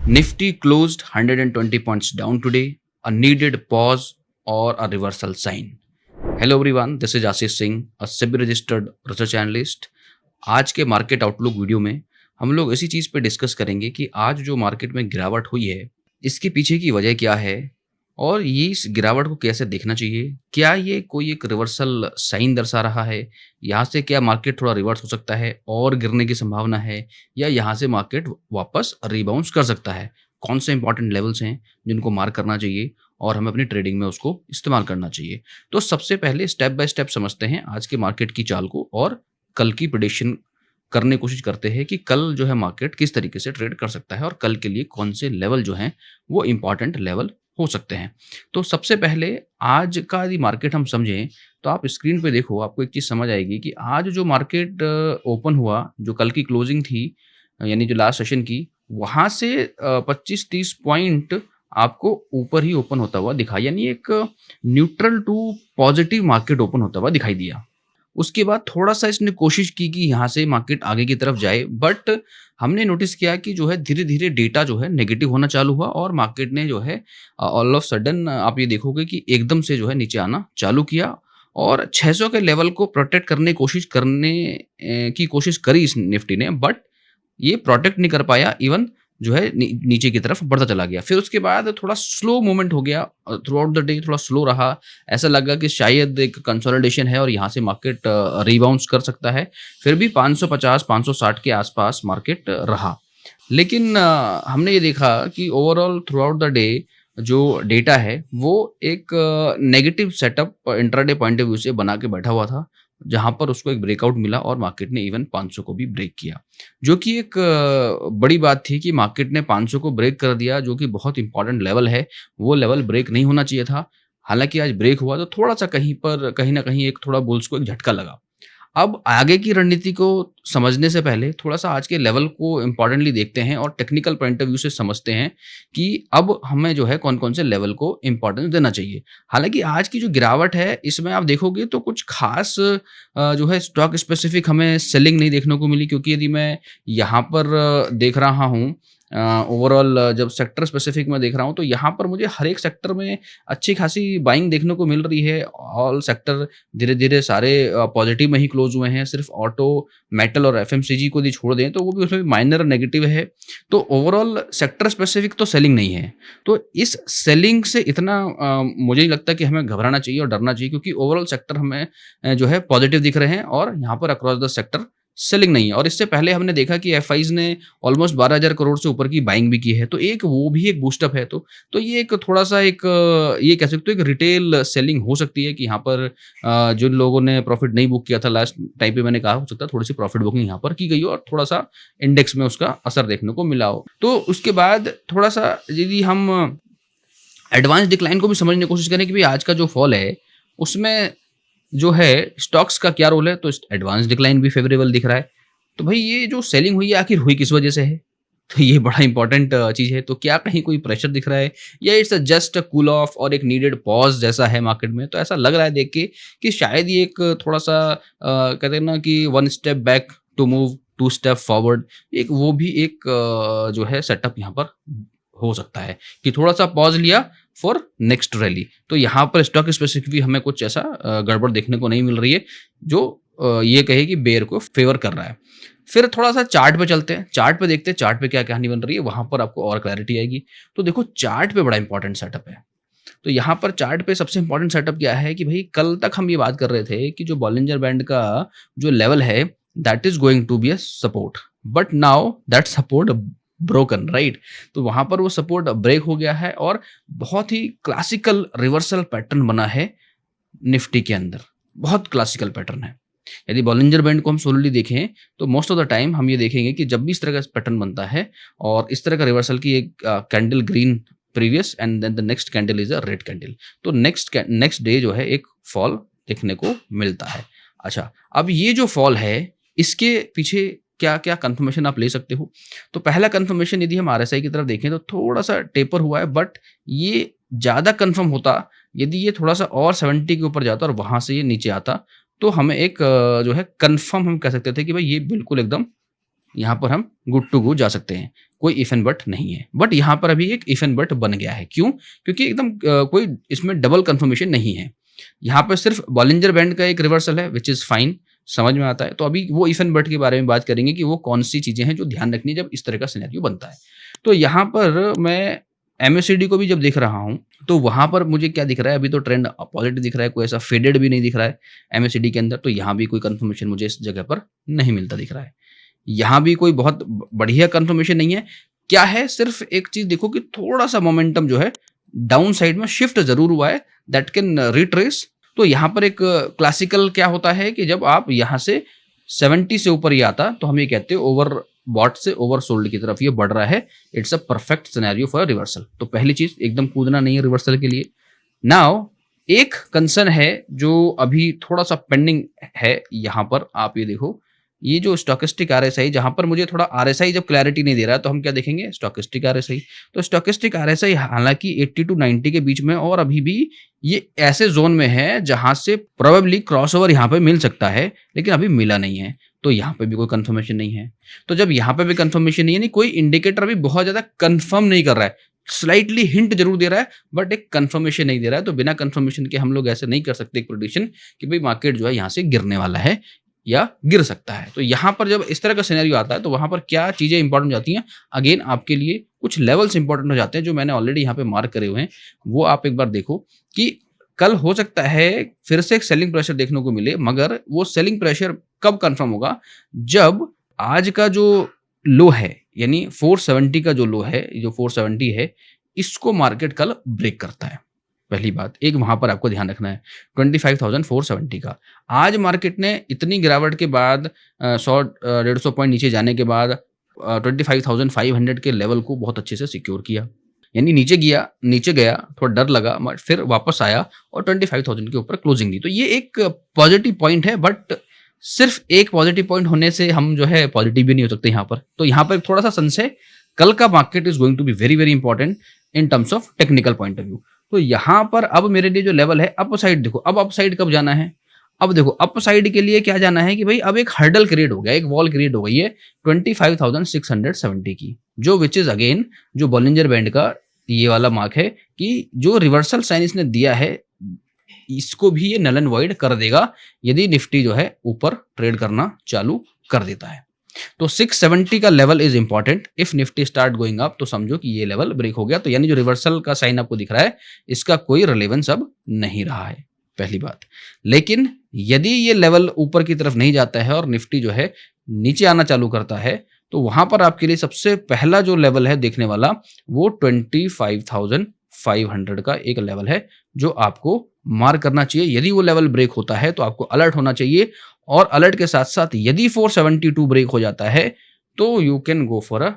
Nifty closed 120 points down today, a needed pause or a reversal sign. Hello everyone, this is Ashish Singh, a SEBI registered research analyst. आज के market outlook video में हम लोग इसी चीज़ पे discuss करेंगे कि आज जो मार्केट में गिरावट हुई है, इसके पीछे की वजह क्या है और ये इस गिरावट को कैसे देखना चाहिए। क्या ये कोई एक रिवर्सल साइन दर्शा रहा है? यहाँ से क्या मार्केट थोड़ा रिवर्स हो सकता है और गिरने की संभावना है, या यहाँ से मार्केट वापस रिबाउंस कर सकता है? कौन से इंपॉर्टेंट लेवल्स हैं जिनको मार्क करना चाहिए और हमें अपनी ट्रेडिंग में उसको इस्तेमाल करना चाहिए? तो सबसे पहले स्टेप बाय स्टेप समझते हैं आज के मार्केट की चाल को और कल की प्रेडिक्शन करने की कोशिश करते हैं कि कल जो है मार्केट किस तरीके से ट्रेड कर सकता है और कल के लिए कौन से लेवल जो हैं वो इम्पॉर्टेंट लेवल हो सकते हैं। तो सबसे पहले आज का यदि मार्केट हम समझें तो आप स्क्रीन पे देखो, आपको एक चीज़ समझ आएगी कि आज जो मार्केट ओपन हुआ, जो कल की क्लोजिंग थी यानी जो लास्ट सेशन की, वहाँ से 25-30 पॉइंट आपको ऊपर ही ओपन होता हुआ दिखा, यानी एक neutral to positive market open होता हुआ दिखाई दिया। उसके बाद थोड़ा-सा इसने कोशिश की कि यहाँ से मार्केट आगे की तरफ जाए, बट हमने नोटिस किया कि जो है धीरे-धीरे डेटा जो है नेगेटिव होना चालू हुआ और मार्केट ने जो है ऑल ऑफ सडन आप ये देखोगे कि एकदम से जो है नीचे आना चालू किया और 600 के लेवल को प्रोटेक्ट करने की कोशिश करी इस निफ्टी ने, बट ये प्रोटेक्ट नहीं कर पाया, इवन जो है नीचे की तरफ बढ़ता चला गया। फिर उसके बाद थोड़ा स्लो मूवमेंट हो गया, थ्रू आउट द डे थोड़ा स्लो रहा। ऐसा लगा कि शायद एक कंसोलिडेशन है और यहाँ से मार्केट रिबाउंस कर सकता है। फिर भी 550-560 के आसपास मार्केट रहा। लेकिन हमने ये देखा कि overall through out the day जो डेटा है वो एक negative setup intraday point of view से बना के बैठा हुआ था, जहाँ पर उसको एक ब्रेकआउट मिला और मार्केट ने इवन 500 को भी ब्रेक किया, जो कि एक बड़ी बात थी कि मार्केट ने 500 को ब्रेक कर दिया, जो कि बहुत इंपॉर्टेंट लेवल है। वो लेवल ब्रेक नहीं होना चाहिए था। हालांकि आज ब्रेक हुआ तो थोड़ा सा कहीं ना कहीं एक थोड़ा बुल्स को एक झटका लगा। अब आगे की रणनीति को समझने से पहले थोड़ा सा आज के लेवल को इम्पोर्टेंटली देखते हैं और टेक्निकल पॉइंट ऑफ व्यू से समझते हैं कि अब हमें जो है कौन-कौन से लेवल को इम्पोर्टेंस देना चाहिए। हालाँकि आज की जो गिरावट है इसमें आप देखोगे तो कुछ खास जो है स्टॉक स्पेसिफिक हमें सेलिंग नहीं देखने को मिली, क्योंकि यदि मैं यहाँ पर देख रहा हूँ ओवरऑल जब सेक्टर स्पेसिफिक में देख रहा हूँ तो यहाँ पर मुझे हर एक सेक्टर में अच्छी खासी बाइंग देखने को मिल रही है। ऑल सेक्टर धीरे-धीरे सारे पॉजिटिव में ही क्लोज हुए हैं। सिर्फ ऑटो, मेटल और एफएमसीजी को यदि छोड़ दें तो वो भी उसमें माइनर नेगेटिव है। तो ओवरऑल सेक्टर स्पेसिफिक तो सेलिंग नहीं है। तो इस सेलिंग से इतना मुझे नहीं लगता कि हमें घबराना चाहिए और डरना चाहिए, क्योंकि ओवरऑल सेक्टर हमें जो है पॉजिटिव दिख रहे हैं और यहाँ पर अक्रॉस द सेक्टर सेलिंग नहीं है। और इससे पहले हमने देखा कि एफआईज ने ऑलमोस्ट 12,000 करोड़ से ऊपर की बाइंग भी की है, तो एक वो भी एक बूस्टअप है। तो ये एक थोड़ा-सा एक ये कह सकते हो एक रिटेल सेलिंग हो सकती है कि यहाँ पर जिन लोगों ने प्रॉफिट नहीं बुक किया था लास्ट टाइम पे, मैंने कहा हो सकता है थोड़ी-सी प्रॉफिट बुकिंग यहाँ पर की गई हो और थोड़ा-सा इंडेक्स में उसका असर देखने को मिला हो। तो उसके बाद थोड़ा-सा यदि हम एडवांस डिक्लाइन को भी समझने की कोशिश करें कि भई आज का जो फॉल है, उसमें जो है स्टॉक्स का क्या रोल है, तो एडवांस डिक्लाइन भी फेवरेबल दिख रहा है। तो भाई ये जो सेलिंग हुई है आखिर हुई किस वजह से है? तो ये बड़ा इंपॉर्टेंट चीज़ है। तो क्या कहीं कोई प्रेशर दिख रहा है या it's just a cool off और एक नीडेड पॉज जैसा है मार्केट में? तो ऐसा लग रहा है देख के कि शायद ये एक थोड़ा-सा कहते हैं ना कि one step back to move two step forward, एक वो भी एक जो है सेटअप यहाँ पर हो सकता है कि थोड़ा-सा पॉज़ लिया फॉर नेक्स्ट रैली। तो यहाँ पर स्टॉक स्पेसिफिकली हमें कुछ ऐसा गड़बड़ देखने को नहीं मिल रही है जो ये कहे कि बेयर को फेवर कर रहा है। फिर थोड़ा-सा चार्ट पे चलते हैं, चार्ट पे देखते हैं चार्ट पे क्या कहानी बन रही है, वहाँ पर आपको और क्लैरिटी आएगी। तो देखो चार्ट पे बड़ा इंपॉर्टेंट सेटअप है। तो यहाँ पर चार्ट पे सबसे इंपॉर्टेंट सेटअप क्या है कि भाई कल तक हम ये बात कर रहे थे कि जो बॉलिंजर बैंड का जो लेवल है that is going to be a support, but now that support broken, right? तो वहाँ पर वो सपोर्ट ब्रेक हो गया है और बहुत ही क्लासिकल रिवर्सल पैटर्न बना है निफ्टी के अंदर, बहुत क्लासिकल पैटर्न है। यदि बॉलिंजर बैंड को हम सोलली देखें तो मोस्ट ऑफ द टाइम हम ये देखेंगे कि जब भी इस तरह का पैटर्न बनता है और इस तरह का रिवर्सल की एक candle green previous and then the next candle is a red candle, तो नेक्स्ट डे जो है एक फॉल देखने को मिलता है। अच्छा, अब ये जो फॉल है इसके पीछे क्या क्या कंफर्मेशन आप ले सकते हो? तो पहला कंफर्मेशन यदि हम आरएसआई की तरफ देखें तो थोड़ा सा टेपर हुआ है, बट ये ज़्यादा कंफर्म होता यदि ये थोड़ा सा और 70 के ऊपर जाता और वहाँ से ये नीचे आता, तो हमें एक जो है कंफर्म हम कह सकते थे कि भाई ये बिल्कुल एकदम यहाँ पर हम गुड टू गो जा सकते हैं, कोई इफ एंड बट नहीं है। बट यहाँ पर अभी एक इफ एंड बट बन गया है, क्यों? क्योंकि एकदम कोई इसमें डबल कंफर्मेशन नहीं है। यहाँ पर सिर्फ बॉलिंजर बैंड का एक रिवर्सल है, विच इज़ फाइन, समझ में आता है। तो अभी वो इफ एंड बट के बारे में बात करेंगे कि वो कौन सी चीज़ें हैं जो ध्यान रखनी है जब इस तरह का सिनेरियो बनता है। तो यहाँ पर मैं एमएससीडी को भी जब देख रहा हूँ, तो वहाँ पर मुझे क्या दिख रहा है, अभी तो ट्रेंड पॉजिटिव दिख रहा है, कोई ऐसा फेडेड भी नहीं दिख रहा है एमएससीडी के अंदर। तो यहाँ भी कोई कंफर्मेशन मुझे इस जगह पर नहीं मिलता दिख रहा है। यहाँ भी कोई बहुत बढ़िया कंफर्मेशन नहीं है। क्या है, सिर्फ एक चीज़ देखो कि थोड़ा सा मोमेंटम जो है डाउन साइड में शिफ्ट ज़रूर हुआ है, दैट कैन रिट्रेस। तो यहाँ पर एक क्लासिकल क्या होता है कि जब आप यहाँ से 70 से ऊपर ये आता, तो हम ये कहते हैं ओवर बॉट से ओवर सोल्ड की तरफ ये बढ़ रहा है। It's a perfect scenario for reversal. तो पहली चीज, एकदम कूदना नहीं है रिवर्सल के लिए। नाउ एक कंसर्न है जो अभी थोड़ा सा पेंडिंग है, यहाँ पर आप ये देखो, ये जो स्टोकेस्टिक आरएसआई, जहां पर मुझे थोड़ा आरएसआई जब क्लैरिटी नहीं दे रहा है, तो हम क्या देखेंगे, स्टोकेस्टिक आरएसआई। तो स्टोकेस्टिक आरएसआई हालांकि 80 टू 90 के बीच में, और अभी भी ये ऐसे जोन में है जहां से प्रोबेबली क्रॉसओवर यहाँ पे मिल सकता है, लेकिन अभी मिला नहीं है। तो यहाँ पे भी कोई कंफर्मेशन नहीं है। तो जब यहाँ पे भी कंफर्मेशन नहीं है, नहीं कोई इंडिकेटर अभी बहुत ज्यादा कंफर्म नहीं कर रहा है, स्लाइटली हिंट जरूर दे रहा है, बट एक कंफर्मेशन नहीं दे रहा है। तो बिना कंफर्मेशन के हम लोग ऐसे नहीं कर सकते एक प्रेडिक्शन कि भाई मार्केट जो है यहाँ से गिरने वाला है या गिर सकता है। तो यहाँ पर जब इस तरह का सिनेरियो आता है, तो वहां पर क्या चीजें इंपॉर्टेंट हो जाती हैं, अगेन आपके लिए कुछ लेवल्स इंपॉर्टेंट हो जाते हैं जो मैंने ऑलरेडी यहाँ पे मार्क करे हुए हैं। वो आप एक बार देखो कि कल हो सकता है फिर से एक सेलिंग प्रेशर देखने को मिले, मगर वो सेलिंग प्रेशर कब कंफर्म होगा, जब आज का जो लो है, यानी 470 का जो लो है, जो 470 है, इसको मार्केट कल ब्रेक करता है। पहली बात, एक वहां पर आपको ध्यान रखना है 25,470 का। आज मार्केट ने इतनी गिरावट के बाद 100-150 पॉइंट नीचे जाने के बाद 25,500 के लेवल को बहुत अच्छे से सिक्योर किया, यानी नीचे गया, थोड़ा डर लगा, फिर वापस आया और 25,000 के ऊपर क्लोजिंग दी। तो ये एक पॉजिटिव पॉइंट है, बट सिर्फ एक पॉजिटिव पॉइंट होने से हम जो है पॉजिटिव भी नहीं हो सकते यहाँ पर। तो यहाँ पर थोड़ा सा संशय, कल का market is going to be very very important in terms of technical point of view. तो यहाँ पर अब मेरे लिए जो लेवल है अप साइड, देखो अब अप साइड कब जाना है, अब देखो अप साइड के लिए क्या जाना है कि भाई अब एक हर्डल क्रिएट हो गया, एक वॉल क्रिएट हो गई है 25,670 की, जो विच इज अगेन जो बॉलिंजर बैंड का ये वाला मार्क है कि जो रिवर्सल साइन इसने दिया है, इसको भी ये नल एंड वॉइड कर देगा यदि निफ्टी जो है ऊपर ट्रेड करना चालू कर देता है। तो 670 का level is important. If Nifty start going up तो समझो कि ये लेवल ब्रेक हो गया। तो यानी जो रिवर्सल का साइन आपको दिख रहा है, इसका कोई रिलेवेंस अब नहीं रहा है, पहली बात। लेकिन यदि ये लेवल ऊपर की तरफ नहीं जाता है और निफ्टी जो है नीचे आना चालू करता है, तो वहां पर आपके लिए सबसे पहला जो लेवल है देखने वाला, वो 25,500 का एक लेवल है जो आपको मार्क करना चाहिए। यदि वो लेवल ब्रेक होता है तो आपको अलर्ट होना चाहिए, और अलर्ट के साथ साथ यदि 472 ब्रेक हो जाता है तो you can go for a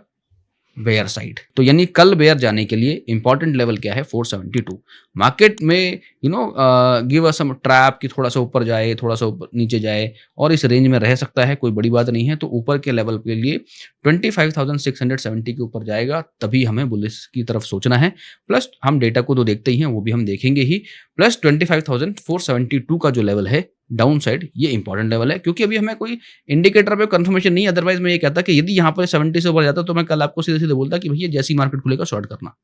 bear side. तो यानी कल बेयर जाने के लिए इंपॉर्टेंट लेवल क्या है, 472। मार्केट में गिव अस सम ट्रैप कि थोड़ा सा ऊपर जाए, थोड़ा सा ऊपर नीचे जाए, और इस रेंज में रह सकता है, कोई बड़ी बात नहीं है। तो ऊपर के लेवल के लिए 25,670 के ऊपर जाएगा, तभी हमें बुलिश की तरफ सोचना है। प्लस हम डेटा को तो देखते ही हैं, वो भी हम देखेंगे ही। प्लस 25,472 का जो लेवल है डाउन साइड, ये इंपॉर्टेंट लेवल है, क्योंकि अभी हमें कोई इंडिकेटर पे कंफर्मेशन नहीं है। अदरवाइज मैं ये कहता कि यदि यहाँ पर 70 से ऊपर जाता तो मैं कल आपको सीधे सीधे बोलता कि भैया जैसी मार्केट खुलेगा शॉर्ट करना,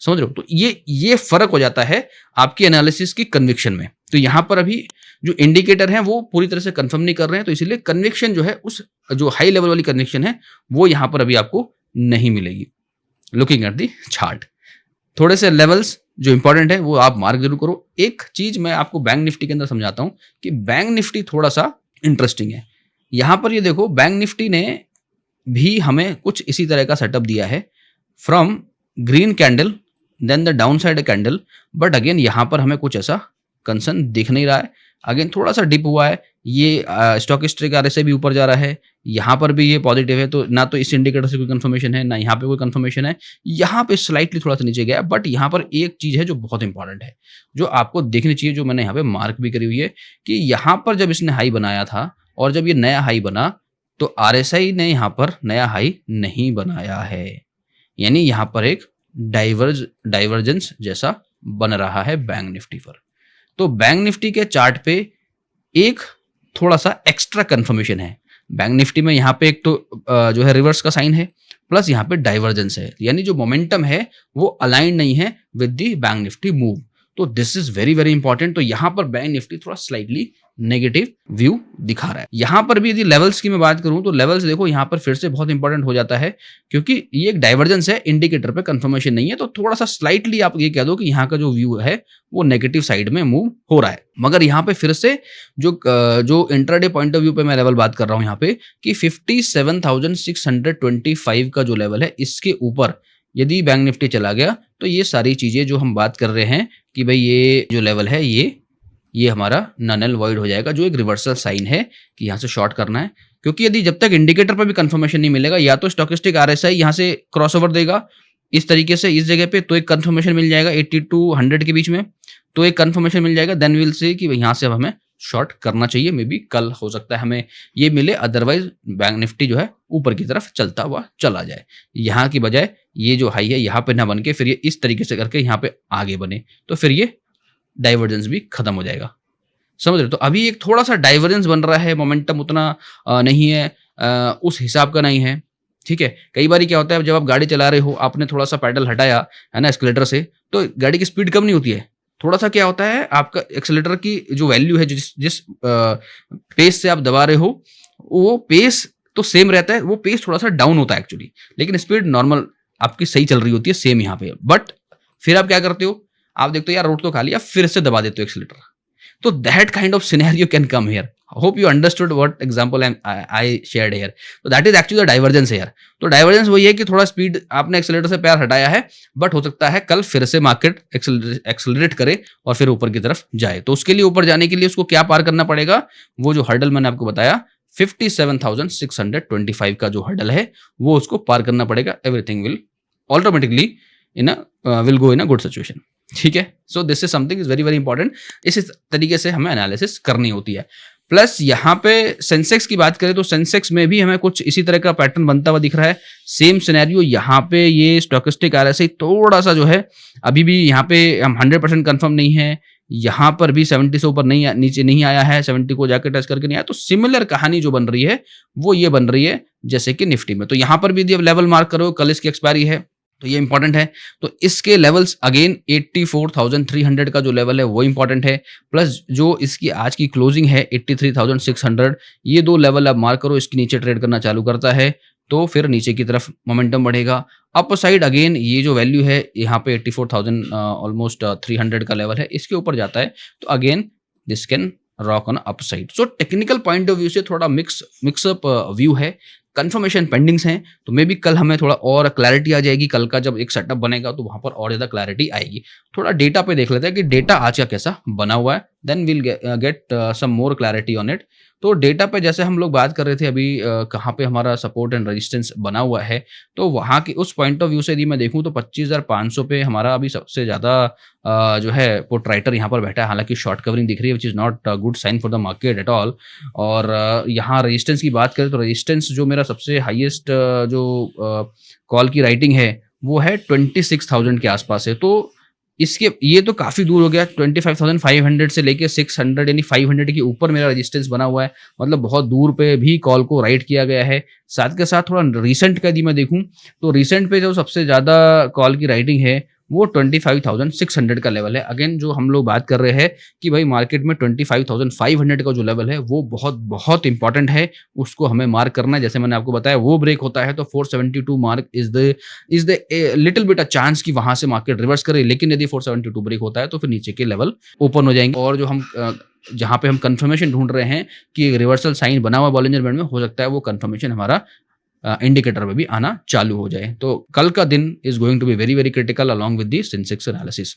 समझ रहे हो। तो ये फर्क हो जाता है आपकी एनालिसिस की कन्विक्शन में। तो यहाँ पर अभी जो इंडिकेटर है वो पूरी तरह से कंफर्म नहीं कर रहे हैं, तो इसीलिए कन्विक्शन जो है, उस जो हाई लेवल वाली कन्विक्शन है, वो यहाँ पर अभी आपको नहीं मिलेगी। लुकिंग एट दी चार्ट, थोड़े से लेवल्स जो इंपॉर्टेंट है वो आप मार्क जरूर करो। एक चीज मैं आपको बैंक निफ्टी के अंदर समझाता हूं कि बैंक निफ्टी थोड़ा सा इंटरेस्टिंग है। यहां पर ये देखो, बैंक निफ्टी ने भी हमें कुछ इसी तरह का सेटअप दिया है, from green candle then the down side candle, but again यहां पर हमें कुछ ऐसा कंसर्न दिख नहीं रहा है। अगेन थोड़ा सा डिप हुआ है, ये स्टॉकिस्टिक आरएसआई भी ऊपर जा रहा है, यहाँ पर भी ये पॉजिटिव है। तो ना तो इस इंडिकेटर से कोई कंफर्मेशन है, ना यहाँ पे कोई कंफर्मेशन है। यहाँ पे स्लाइटली थोड़ा सा नीचे गया, बट यहाँ पर एक चीज है जो बहुत इंपॉर्टेंट है, जो आपको देखनी चाहिए, जो मैंने यहाँ पे मार्क भी करी हुई है, कि यहाँ पर जब इसने हाई बनाया था और जब ये नया हाई बना, तो आरएसआई ने यहाँ पर नया हाई नहीं बनाया है, यानी यहाँ पर एक डाइवर्जेंस जैसा बन रहा है बैंक निफ्टी पर। तो बैंक निफ्टी के चार्ट पे एक थोड़ा सा एक्स्ट्रा कंफर्मेशन है, बैंक निफ्टी में यहाँ पे एक तो जो है रिवर्स का साइन है, प्लस यहाँ पे डाइवर्जेंस है, यानी जो मोमेंटम है वो अलाइन नहीं है with the bank Nifty move. तो this is very very important. तो यहाँ पर बैंक निफ्टी थोड़ा स्लाइटली नेगेटिव व्यू दिखा रहा है। यहाँ पर भी यदि लेवल्स की मैं बात करूं तो लेवल्स देखो यहाँ पर फिर से बहुत इंपॉर्टेंट हो जाता है, क्योंकि ये एक डाइवर्जेंस है, इंडिकेटर पे कंफर्मेशन नहीं है। तो थोड़ा सा स्लाइटली आप ये कह दो कि यहाँ का जो व्यू है वो नेगेटिव साइड में मूव हो रहा है। मगर यहाँ पे फिर से जो इंट्राडे पॉइंट ऑफ व्यू पे मैं लेवल बात कर रहा हूँ यहाँ पे कि 57,625 का जो लेवल है, इसके ऊपर यदि बैंक निफ्टी चला गया तो ये सारी चीजें जो हम बात कर रहे हैं कि भाई ये जो लेवल है ये हमारा नल वॉइड हो जाएगा, जो एक रिवर्सल साइन है कि यहाँ से शॉर्ट करना है। क्योंकि यदि जब तक इंडिकेटर पर भी कंफर्मेशन नहीं मिलेगा, या तो स्टोकेस्टिक आरएसआई यहाँ से क्रॉसओवर देगा इस तरीके से इस जगह पे, तो एक कंफर्मेशन मिल जाएगा 80 to 100 के बीच में, तो एक कंफर्मेशन मिल जाएगा, देन विल से कि यहाँ से अब हमें शॉर्ट करना चाहिए। मे बी कल हो सकता है हमें ये मिले, अदरवाइज बैंक निफ्टी जो है ऊपर की तरफ चलता हुआ चला जाए। यहाँ की बजाय ये जो हाई है यहाँ पे ना बन के फिर ये इस तरीके से करके यहाँ पे आगे बने, तो फिर ये डाइवर्जेंस भी खत्म हो जाएगा। समझ रहे? तो अभी एक थोड़ा सा डाइवर्जेंस बन रहा है, मोमेंटम उतना नहीं है, उस हिसाब का नहीं है। ठीक है, कई बार क्या होता है जब आप गाड़ी चला रहे हो, आपने थोड़ा सा पैडल हटाया है ना एस्केलेटर से, तो गाड़ी की स्पीड कम नहीं होती है। थोड़ा सा क्या होता है, आपका एक्सेलेटर की जो वैल्यू है, जिस पेस से आप दबा रहे हो, वो पेस तो सेम रहता है, वो पेस थोड़ा सा डाउन होता है एक्चुअली, लेकिन स्पीड नॉर्मल आपकी सही चल रही होती है सेम यहाँ पे। बट फिर आप क्या करते हो, आप देखते हो यार रोड तो खाली है, फिर से दबा देते हो एक्सेलेटर। तो that kind of scenario can come here. Hope you understood what example I shared here. तो that is actually the divergence here. तो डाइवर्जेंस वही है कि थोड़ा स्पीड आपने एक्सेलेरेटर से पैर हटाया है, बट हो सकता है कल फिर से मार्केट एक्सेलरेट करे और फिर ऊपर की तरफ जाए। तो उसके लिए ऊपर जाने के लिए उसको क्या पार करना पड़ेगा, वो जो हर्डल मैंने आपको बताया 57,625 का जो हर्डल है वो उसको पार करना पड़ेगा। Everything will automatically will go in a good situation. ठीक है, so this is something is very very important. इस तरीके से हमें एनालिसिस करनी होती है। प्लस यहाँ पे सेंसेक्स की बात करें तो सेंसेक्स में भी हमें कुछ इसी तरह का पैटर्न बनता हुआ दिख रहा है। सेम सिनेरियो यहाँ पे, ये स्टोकेस्टिक आरएसआई थोड़ा सा जो है अभी भी यहाँ पे हम 100% कंफर्म नहीं है। यहाँ पर भी 70 से ऊपर नहीं, नीचे नहीं आया है, 70 को जाके टच करके नहीं आया। तो सिमिलर कहानी जो बन रही है वो ये बन रही है जैसे कि निफ्टी में। तो यहाँ पर भी यदि लेवल मार्क करो, कल इसकी एक्सपायरी है तो ये इंपॉर्टेंट है। तो इसके लेवल्स अगेन 84,300 का जो लेवल है वो इंपॉर्टेंट है, प्लस जो इसकी आज की क्लोजिंग है 83,600, ये दो लेवल आप मार्क करो। इसके नीचे ट्रेड करना चालू करता है तो फिर नीचे की तरफ मोमेंटम बढ़ेगा। अप साइड अगेन ये जो वैल्यू है यहाँ पे 84,000 ऑलमोस्ट 300 का लेवल है, इसके ऊपर जाता है तो again this can rock on up side. So technical point of view से थोड़ा मिक्सअप व्यू है, कंफर्मेशन पेंडिंग्स हैं। तो मे बी कल हमें थोड़ा और क्लैरिटी आ जाएगी। कल का जब एक सेटअप बनेगा तो वहां पर और ज्यादा क्लैरिटी आएगी। थोड़ा डेटा पे देख लेते हैं कि डेटा आज का कैसा बना हुआ है, then will get some more clarity on it. तो डेटा पे जैसे हम लोग बात कर रहे थे अभी कहाँ पे हमारा सपोर्ट एंड रेजिस्टेंस बना हुआ है, तो वहाँ की उस पॉइंट ऑफ व्यू से यदि मैं देखूँ तो 25,500 पे हमारा अभी सबसे ज़्यादा जो है पुट राइटर यहाँ पर बैठा है। हालांकि शॉर्ट कवरिंग दिख रही है, which is not good sign for the market at all. और यहाँ रेजिस्टेंस की बात करें तो रेजिस्टेंस जो मेरा सबसे हाईएस्ट जो कॉल की राइटिंग है वो है 26,000 के आसपास है। तो इसके ये तो काफ़ी दूर हो गया, 25,500 से लेके 600 यानी 500 के ऊपर मेरा रेजिस्टेंस बना हुआ है। मतलब बहुत दूर पे भी कॉल को राइट किया गया है। साथ के साथ थोड़ा रिसेंट का यदि मैं देखूं तो रिसेंट पे जो सबसे ज़्यादा कॉल की राइटिंग है वो 25,600 का लेवल है। अगेन जो हम लोग बात कर रहे हैं कि भाई मार्केट में 25,500 का जो लेवल है वो बहुत बहुत इंपॉर्टेंट है, उसको हमें मार्क करना है। जैसे मैंने आपको बताया वो ब्रेक होता है तो 472 mark is the little bit a chance कि वहां से मार्केट रिवर्स करे। लेकिन यदि 472 ब्रेक होता है तो फिर नीचे के लेवल ओपन हो जाएंगे। और जो हम जहां पे हम कंफर्मेशन ढूंढ रहे हैं कि रिवर्सल साइन बना हुआ बॉलिंजर बैंड में, हो सकता है वो कंफर्मेशन हमारा इंडिकेटर में भी आना चालू हो जाए। तो कल का दिन is going to be very very critical along with the Sensex analysis.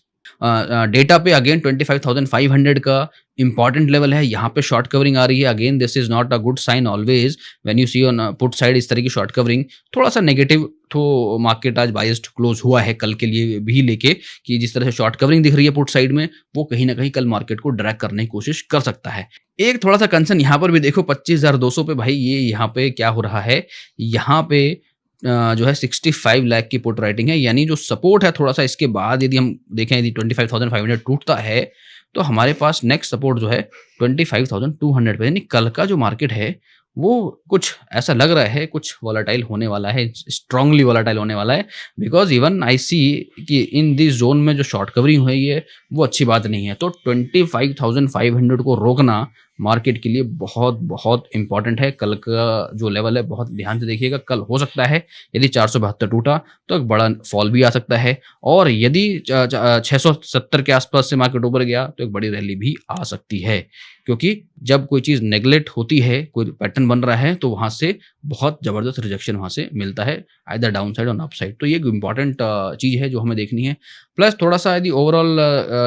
Data पे अगेन 25,500 का इंपॉर्टेंट लेवल है। यहाँ पे शॉर्ट कवरिंग आ रही है। Again this is not a good sign always when you see on put side इस तरह की शॉर्ट कवरिंग। थोड़ा सा नेगेटिव तो मार्केट आज बायस्ड क्लोज हुआ है कल के लिए भी लेके, कि जिस तरह से शॉर्ट कवरिंग दिख रही है पुट साइड में वो कहीं ना कहीं कल मार्केट को ड्रैग करने की कोशिश कर सकता है। एक थोड़ा सा कंसर्न यहाँ पर भी देखो 25,200 पे, भाई ये यहाँ पे क्या हो रहा है, यहाँ पे जो है 65 लाख की पुट राइटिंग है। यानी जो सपोर्ट है थोड़ा सा इसके बाद यदि हम देखें, यदि 25,500 टूटता है तो हमारे पास नेक्स्ट सपोर्ट जो है 25,200 पे। यानी कल का जो मार्केट है वो कुछ ऐसा लग रहा है, कुछ वोलेटाइल होने वाला है, स्ट्रांगली वोलेटाइल होने वाला है। बिकॉज़ इवन आई सी कि इन दिस ज़ोन में जो शॉर्ट कवरिंग हुई है, वो अच्छी बात नहीं है। तो 25,500 को रोकना मार्केट के लिए बहुत, बहुत इम्पोर्टेंट है। कल का जो लेवल है, बहुत ध्यान से देखिएगा। कल हो सकता है यदि 472 टूटा, तो एक बड़ा फॉल भी आ सकता है, और यदि 670 के आसपास से मार्केट ऊपर गया, तो एक बड़ी रैली भी आ सकती है। क्योंकि जब कोई चीज़ नेगलेक्ट होती है, कोई पैटर्न बन रहा है, तो वहाँ से बहुत ज़बरदस्त रिजेक्शन वहाँ से मिलता है, आइदर डाउन साइड और अप साइड। तो ये एक इम्पॉर्टेंट चीज़ है जो हमें देखनी है। प्लस थोड़ा-सा यदि ओवरऑल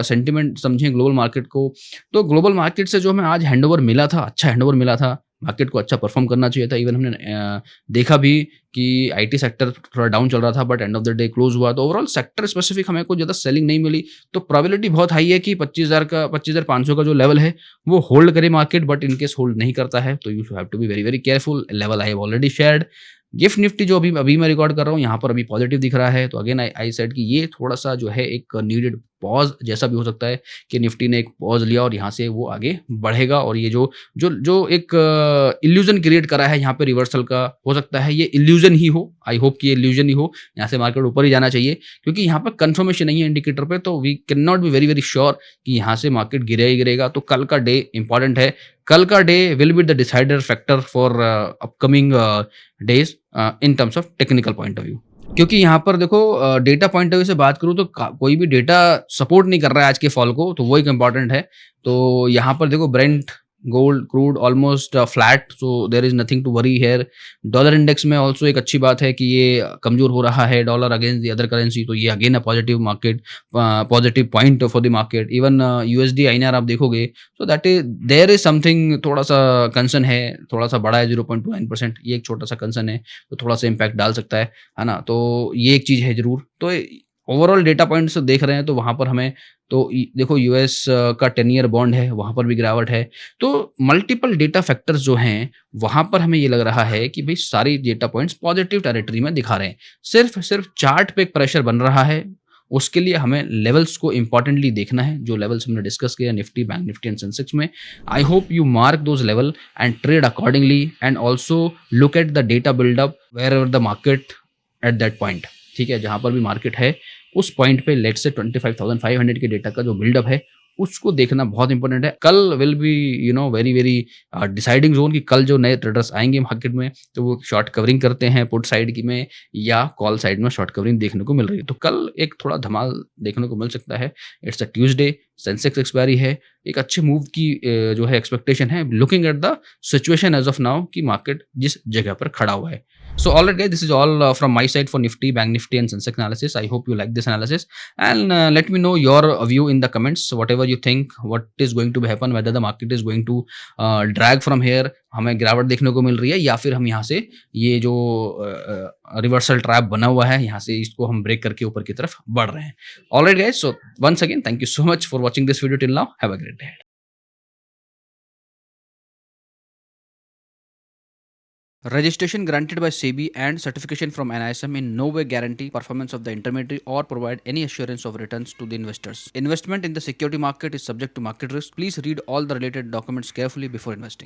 सेंटिमेंट समझें ग्लोबल मार्केट को, तो ग्लोबल मार्केट से जो हमें आज हैंडओवर मिला था, अच्छा हैंडओवर मिला था। मार्केट को अच्छा परफ़ॉर्म करना चाहिए था। इवन हमने देखा भी कि आईटी सेक्टर थोड़ा डाउन चल रहा था, but end of the day close हुआ। तो ओवरऑल सेक्टर स्पेसिफिक हमें कुछ ज़्यादा सेलिंग नहीं मिली। तो प्रोबेबिलिटी बहुत हाई है कि 25,500 का जो लेवल है, वो होल्ड करे market, but in case hold नहीं करता है, तो you have to be very, very careful. Level I have already shared. Gift Nifty जो अभी अभी मैं रिकॉर्ड कर रहा हूँ, यहाँ पर अभी पॉजिटिव दिख रहा है। तो अगेन आई सेड कि ये थोड़ा-सा जो है एक नीडेड पॉज़ जैसा भी हो सकता है, कि निफ्टी ने एक पॉज़ लिया और यहाँ से वो आगे बढ़ेगा। और ये जो जो जो एक इल्यूज़न क्रिएट करा है यहाँ पे रिवर्सल का, हो सकता है ये इल्यूज़न ही हो। आई होप कि ये इल्यूज़न ही हो। यहाँ से मार्केट ऊपर ही जाना चाहिए, क्योंकि यहाँ पर कन्फर्मेशन नहीं है इंडिकेटर पे, तो we can not be very, very sure कि यहाँ से मार्केट गिरेगा ही गिरेगा। तो कल का डे इम्पोर्टेंट है। कल का day will be the decider factor for upcoming days in terms of technical point of view. क्योंकि यहाँ पर देखो, डेटा पॉइंट ऑफ व्यू से बात करूँ तो कोई भी डेटा सपोर्ट नहीं कर रहा है आज के फॉल को, तो वो एक इम्पॉर्टेंट है। तो यहाँ पर देखो, Brent, gold, crude almost flat, so there is nothing to worry here. Dollar index में ऑल्सो एक अच्छी बात है कि ये कमजोर हो रहा है, dollar against the other currency, तो ये again a positive market, positive point for the market. Even USD INR आप देखोगे, so that is there is something, थोड़ा सा कंसर्न है, थोड़ा सा बड़ा है 0.29%, ये एक छोटा सा कंसर्न है, तो थोड़ा सा इम्पैक्ट डाल सकता है ना। तो ये एक चीज़ है ज़रूर। तो ओवरऑल डेटा पॉइंट्स देख रहे हैं, तो वहाँ पर हमें, तो देखो यूएस का 10 ईयर बॉन्ड है, वहाँ पर भी गिरावट है। तो मल्टीपल डेटा फैक्टर्स जो हैं, वहाँ पर हमें ये लग रहा है कि भई सारी डेटा पॉइंट्स पॉजिटिव टेरिटरी में दिखा रहे हैं। सिर्फ चार्ट पे एक प्रेशर बन रहा है, उसके लिए हमें लेवल्स को इम्पोर्टेंटली देखना है, जो लेवल्स हमने डिस्कस किया Nifty, bank Nifty and Sensex में। I hope you mark those level and trade accordingly, and also look at the data buildup wherever the market at that point. ठीक है, जहाँ पर भी मार्केट है, उस पॉइंट पे लेट्स से 25,500 के डेटा का जो बिल्डअप है, उसको देखना बहुत इंपॉर्टेंट है। कल will be very, very deciding zone, कि कल जो नए ट्रेडर्स आएँगे मार्केट में, तो वो शॉर्ट कवरिंग करते हैं पुट साइड की में, या कॉल साइड में शॉर्ट कवरिंग देखने को मिल रही है। तो कल एक थोड़ा धमाल देखने को मिल सकता है। It's a Tuesday, Sensex expiry है, एक अच्छे मूव की जो है एक्सपेक्टेशन है, looking at the situation as of now, कि मार्केट जिस जगह पर खड़ा हुआ है। So all right guys, this is all from my side for Nifty, Bank Nifty and Sensex analysis. I hope you like this analysis, and let me know your view in the comments. Whatever you think, what is going to happen, whether the market is going to drag from here, हमें गिरावट देखने को मिल रही है, या फिर हम यहाँ से ये जो रिवर्सल ट्रैप बना हुआ है, यहाँ से इसको हम ब्रेक करके ऊपर की तरफ बढ़ रहे हैं। All right guys, so once again thank you so much for watching this video till now. Have a great day. Registration granted by SEBI and certification from NISM in no way guarantee performance of the intermediary or provide any assurance of returns to the investors. Investment in the security market is subject to market risk. Please read all the related documents carefully before investing.